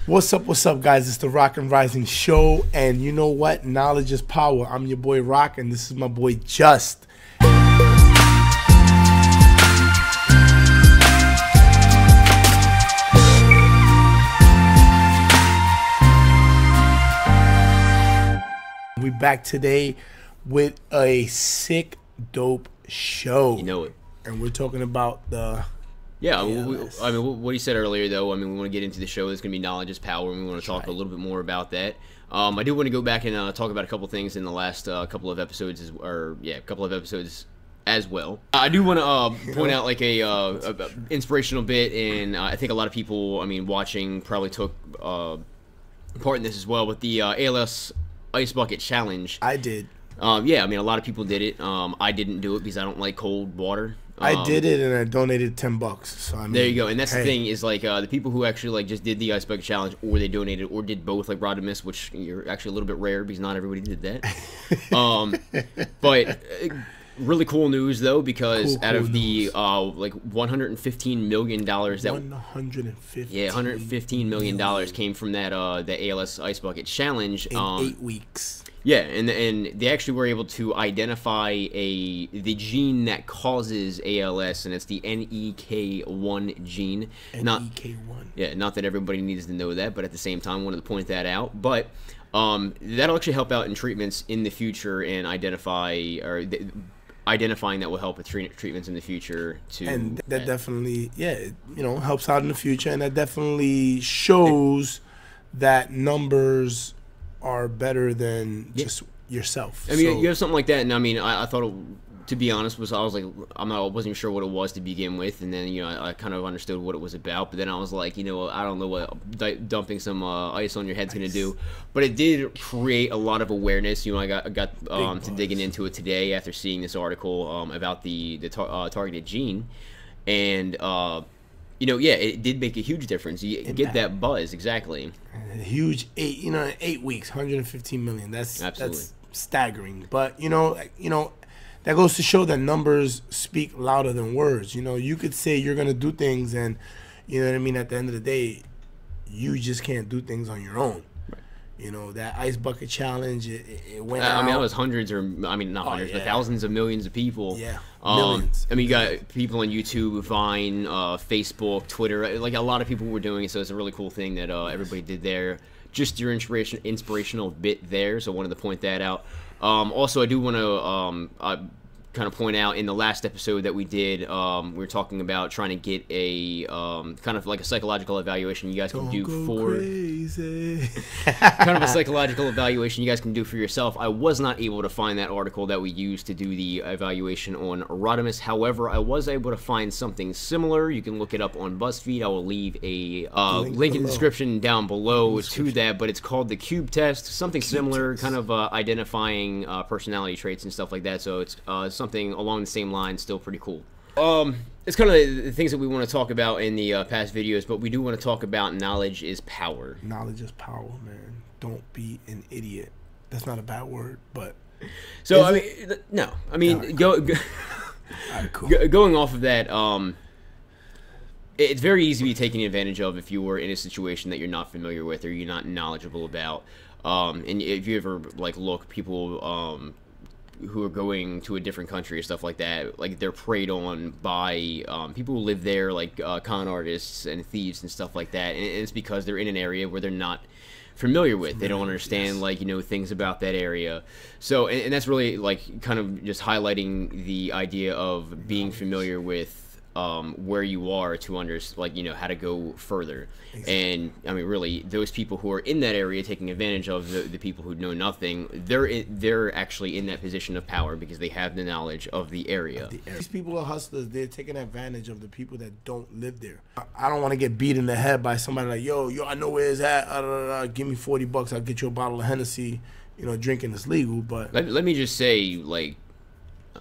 What's up, guys? It's the Rock and Rising Show, and you know what? Knowledge is power. I'm your boy Rock, and this is my boy Just. We back today with a sick, dope show. You know it. And we're talking about the... Yeah, I mean, what he said earlier, though, I mean, we want to get into the show. There's going to be knowledge is power, and we want to talk a little bit more about that. I do want to go back and talk about a couple things in the last couple of episodes, as well. I do want to point out, like, a inspirational bit, and I think a lot of people, I mean, watching probably took part in this as well, with the ALS Ice Bucket Challenge. I did. Yeah, I mean, a lot of people did it. I didn't do it because I don't like cold water. I did it, and I donated $10. So I mean, there you go. And that's the thing is, like, the people who actually, like, just did the Ice Bucket Challenge, or they donated, or did both, like Rodimus, which you're actually a little bit rare because not everybody did that. But really cool news, though, because out of the like $115 million that $115 million came from that the ALS Ice Bucket Challenge in 8 weeks. Yeah, and they actually were able to identify the gene that causes ALS, and it's the NEK1 gene. NEK1. Yeah, not that everybody needs to know that, but at the same time, wanted to point that out. But that'll actually help out in treatments in the future and identifying that will help with treatments in the future too. And that definitely, yeah, you know, helps out in the future, and that definitely shows that numbers are better than just yourself. I mean, you have something like that, and I mean, I thought, to be honest, I was like, I wasn't even sure what it was to begin with, and then, you know, I kind of understood what it was about, but then I was like, you know, I don't know what dumping some ice on your head's gonna do, but it did create a lot of awareness. You know, I got to digging into it today after seeing this article about the targeted gene, and you know, yeah, it did make a huge difference. You get that buzz, exactly. A huge 8 weeks, 115 million. That's staggering. But you know, that goes to show that numbers speak louder than words. You know, you could say you're gonna do things, and you know what I mean. At the end of the day, you just can't do things on your own. You know, that Ice Bucket Challenge, it went out. I mean, that was hundreds, or I mean, not hundreds, but thousands of millions of people. Yeah, millions. I mean, you got people on YouTube, Vine, Facebook, Twitter. Like, a lot of people were doing it, so it's a really cool thing that everybody did there. Just your inspirational bit there, so I wanted to point that out. Also, I do want to kind of point out, in the last episode that we did, we were talking about trying to get a kind of like a psychological evaluation you guys can do for kind of a psychological evaluation you guys can do for yourself. I was not able to find that article that we used to do the evaluation on Rodimus. However, I was able to find something similar. You can look it up on BuzzFeed. I will leave a link in the description down below to that, but it's called the Cube Test, something similar, kind of identifying personality traits and stuff like that. So it's something along the same line, still pretty cool. It's kind of the things that we want to talk about in the past videos, but we do want to talk about knowledge is power. Knowledge is power, man. Don't be an idiot. That's not a bad word, but... So, I mean, no. I mean, right, cool. Going off of that, it's very easy to be taken advantage of if you were in a situation that you're not familiar with or you're not knowledgeable about. And if you ever, like, look, people... who are going to a different country or stuff like that, like, they're preyed on by people who live there, like con artists and thieves and stuff like that, and it's because they're in an area where they're not familiar with. They don't understand, like, you know, things about that area. So, and that's really, like, kind of just highlighting the idea of being familiar with where you are to like, you know, how to go further. And I mean, really, those people who are in that area taking advantage of the people who know nothing, they're actually in that position of power because they have the knowledge of the area. These people are hustlers. They're taking advantage of the people that don't live there. I don't want to get beat in the head by somebody like, yo, I know where it's at. Give me $40. I'll get you a bottle of Hennessy. You know, drinking is legal, but let me just say, like,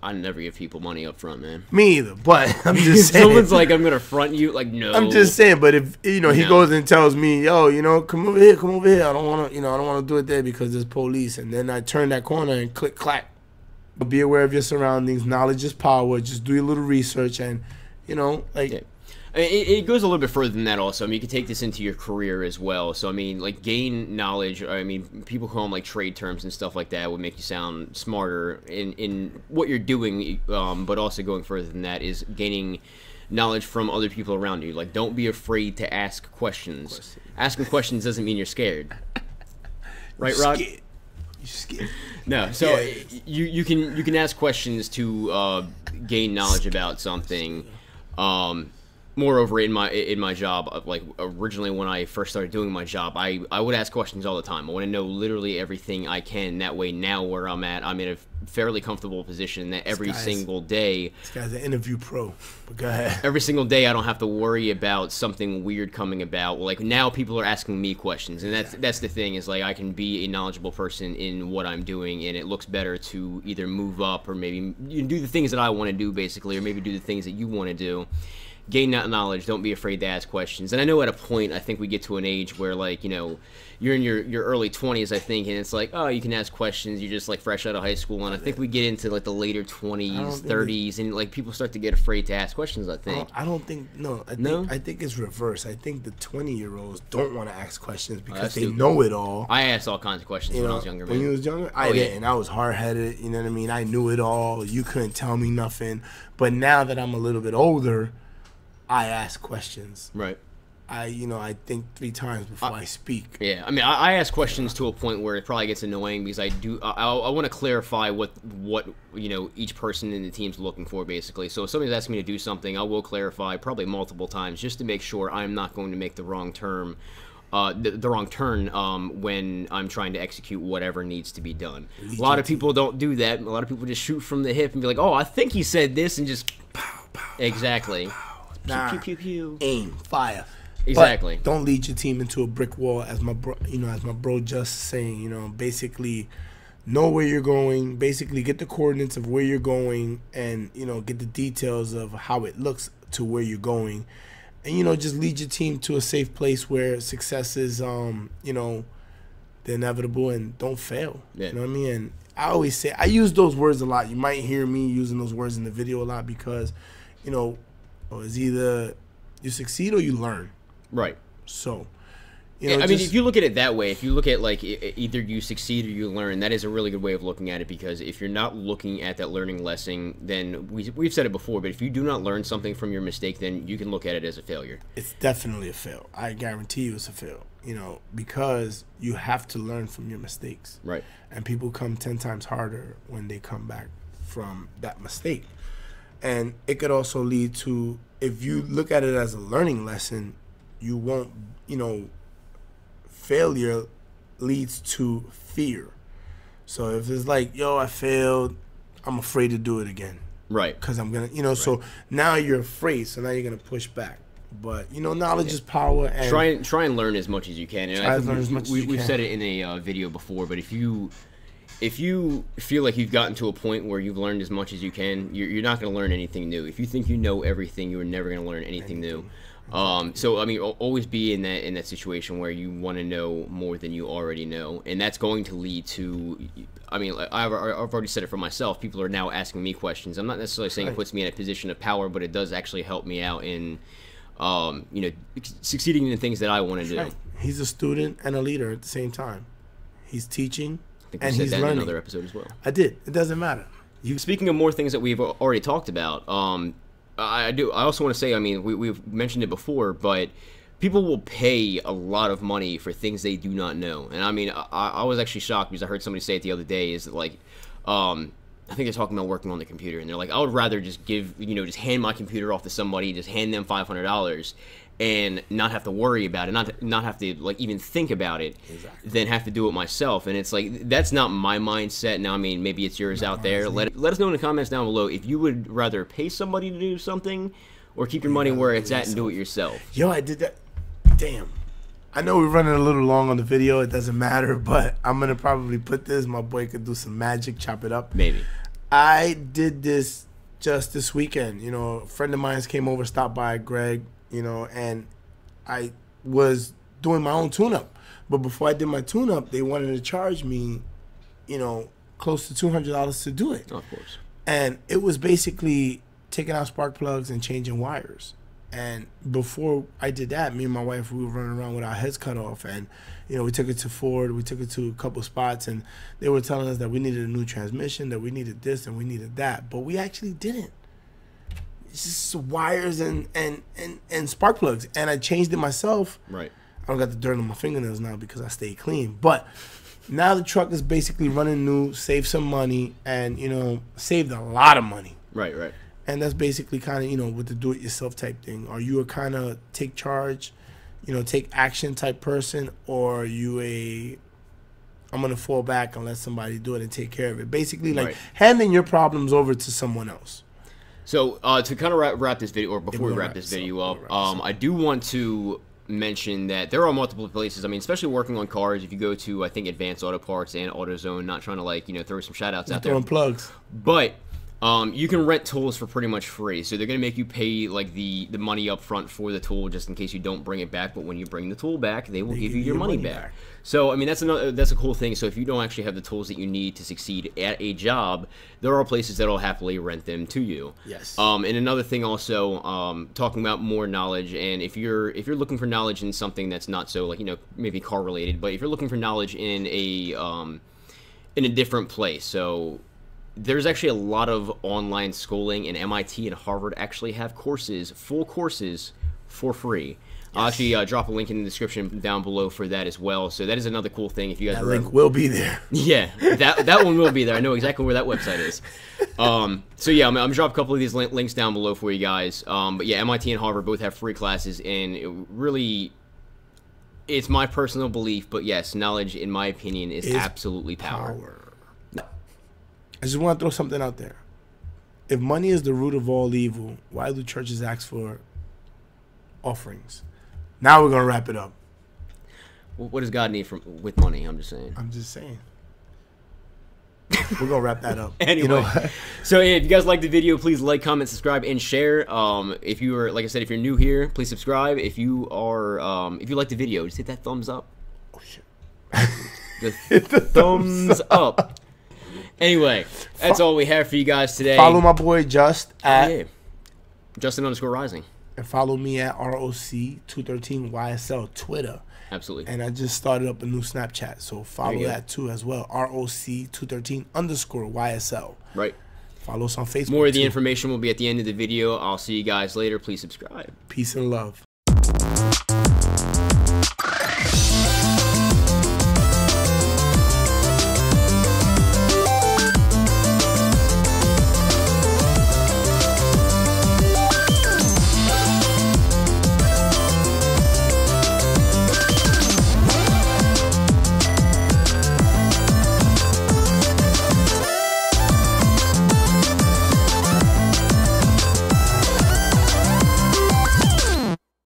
I never give people money up front, man. Me either, but I'm just saying. Someone's like, I'm gonna front you, like, no. I'm just saying, but if, you know, he goes and tells me, yo, you know, come over here. I don't want to, you know, I don't want to do it there because there's police. And then I turn that corner and click, clack. But be aware of your surroundings. Knowledge is power. Just do your little research and, you know, like. Yeah. It goes a little bit further than that also. I mean, you can take this into your career as well. So, I mean, like, gain knowledge. I mean, people call them, like, trade terms and stuff like that would make you sound smarter in what you're doing, but also going further than that is gaining knowledge from other people around you. Like, don't be afraid to ask questions. Asking questions doesn't mean you're scared. Right, Rod? You're scared. No, so you can ask questions to gain knowledge about something. Moreover, in my job, like originally when I first started doing my job, I would ask questions all the time. I want to know literally everything I can. That way, now where I'm at, I'm in a fairly comfortable position that every single day. This guy's an interview pro. But go ahead. Every single day, I don't have to worry about something weird coming about. Like now, people are asking me questions, and that's the thing is like I can be a knowledgeable person in what I'm doing, and it looks better to either move up or maybe you do the things that I want to do, basically, or maybe do the things that you want to do. Gain that knowledge. Don't be afraid to ask questions. And I know at a point, I think we get to an age where, like, you know, you're in your early 20s, I think, and it's like, oh, you can ask questions. You're just, like, fresh out of high school. And I think we get into, like, the later 20s, 30s, and, like, people start to get afraid to ask questions, I think. I don't think, I think it's reverse. I think the 20-year-olds don't want to ask questions because they know it all. I asked all kinds of questions when I was younger, man. When you was younger? I didn't. I was hard-headed, you know what I mean? I knew it all. You couldn't tell me nothing. But now that I'm a little bit older, I ask questions. Right. I think 3 times before I speak. Yeah, I mean, I ask questions to a point where it probably gets annoying because I want to clarify what you know each person in the team's looking for, basically. So if somebody's asking me to do something, I will clarify probably multiple times just to make sure I'm not going to make the wrong turn. When I'm trying to execute whatever needs to be done. A lot of people don't do that. A lot of people just shoot from the hip and be like, "Oh, I think he said this," and just pow, pow, exactly. Pow, pow. Nah. Pew, pew, pew, pew. Aim, fire. Exactly. But don't lead your team into a brick wall, as my bro just saying. Basically, know where you're going. Basically, get the coordinates of where you're going, and get the details of how it looks to where you're going, and just lead your team to a safe place where success is, the inevitable, and don't fail. Yeah. You know what I mean? And I always say I use those words a lot. You might hear me using those words in the video a lot because, it's either you succeed or you learn. Right. So, I mean, if you look at it that way, if you look at like either you succeed or you learn, that is a really good way of looking at it because if you're not looking at that learning lesson, then we've said it before, but if you do not learn something from your mistake, then you can look at it as a failure. It's definitely a fail. I guarantee you it's a fail, because you have to learn from your mistakes. Right. And people come 10 times harder when they come back from that mistake. And it could also lead to, if you look at it as a learning lesson, you won't, failure leads to fear. So if it's like, yo, I failed, I'm afraid to do it again. Right. Because I'm going to, so now you're afraid, so now you're going to push back. But, knowledge is power. And try and learn as much as you can. And try to learn as much as you can. We've said it in a video before, but if you feel like you've gotten to a point where you've learned as much as you can, you're not going to learn anything new. If you think you know everything, you're never going to learn anything new. So I mean, always be in that situation where you want to know more than you already know, and that's going to lead to. I mean, I've already said it for myself. People are now asking me questions. I'm not necessarily saying it puts me in a position of power, but it does actually help me out in, succeeding in the things that I want to do. Right. He's a student and a leader at the same time. He's teaching. I think we said that in another episode as well. I did. It doesn't matter. Speaking of more things that we've already talked about, I also want to say, I mean, we've mentioned it before, but people will pay a lot of money for things they do not know. And I mean, I was actually shocked because I heard somebody say it the other day, is that like, I think they're talking about working on the computer, and they're like, I would rather just just hand my computer off to somebody, just hand them $500 and not have to worry about it, not have to like even think about it, than have to do it myself. And it's like, that's not my mindset. Now, I mean, maybe it's yours out there. Let us know in the comments down below if you would rather pay somebody to do something or keep your money where it's at and do it yourself. Yo, I did that. Damn. I know we're running a little long on the video. It doesn't matter, but I'm going to probably put this. My boy could do some magic, chop it up. Maybe. I did this just this weekend. A friend of mine came over, stopped by, Greg, and I was doing my own tune-up. But before I did my tune-up, they wanted to charge me, close to $200 to do it. Oh, of course. And it was basically taking out spark plugs and changing wires. And before I did that, me and my wife, we were running around with our heads cut off. And, you know, we took it to Ford. We took it to a couple spots. And they were telling us that we needed a new transmission, that we needed this and we needed that. But we actually didn't. It's just wires and spark plugs. And I changed it myself. Right. I don't got the dirt on my fingernails now because I stay clean. But now the truck is basically running new, saved some money, and, you know, saved a lot of money. Right, right. And that's basically kind of, you know, with the do-it-yourself type thing. Are you a kind of take charge, you know, take action type person, or are you I'm going to fall back and let somebody do it and take care of it? Basically, like, handing your problems over to someone else. So to kind of wrap this video, or before we wrap this video up, I do want to mention that there are multiple places. I mean, especially working on cars, if you go to, I think, Advanced Auto Parts and AutoZone, not trying to, like, you know, throw some shout outs out there. Throwing plugs. But you can rent tools for pretty much free. So they're going to make you pay, like, the money up front for the tool just in case you don't bring it back. But when you bring the tool back, they will give you your money back. So, I mean, that's a cool thing. So if you don't actually have the tools that you need to succeed at a job, there are places that will happily rent them to you. Yes. And another thing also, talking about more knowledge, and if you're looking for knowledge in something that's not so, like, you know, maybe car related, but if you're looking for knowledge in a different place, so there's actually a lot of online schooling, and MIT and Harvard actually have courses, full courses, for free. I'll actually drop a link in the description down below for that as well. So that is another cool thing. If you guys link will be there. Yeah, that one will be there. I know exactly where that website is. So yeah, I'm gonna drop a couple of these links down below for you guys. But yeah, MIT and Harvard both have free classes, and it's my personal belief, but yes, knowledge, in my opinion, is absolutely power. I just want to throw something out there. If money is the root of all evil, why do churches ask for offerings? Now we're going to wrap it up. What does God need with money? I'm just saying. We're going to wrap that up. Anyway, you know? So if you guys liked the video, please like, comment, subscribe, and share. If you are, like I said, if you're new here, please subscribe. If you are, if you like the video, just hit that thumbs up. Oh, shit. The thumbs up. Anyway, that's all we have for you guys today. Follow my boy Just at Justin_Rising. And follow me at ROC213YSL Twitter. Absolutely. And I just started up a new Snapchat, so follow that too as well. ROC213_YSL. Right. Follow us on Facebook. More of the information will be at the end of the video. I'll see you guys later. Please subscribe. Peace and love.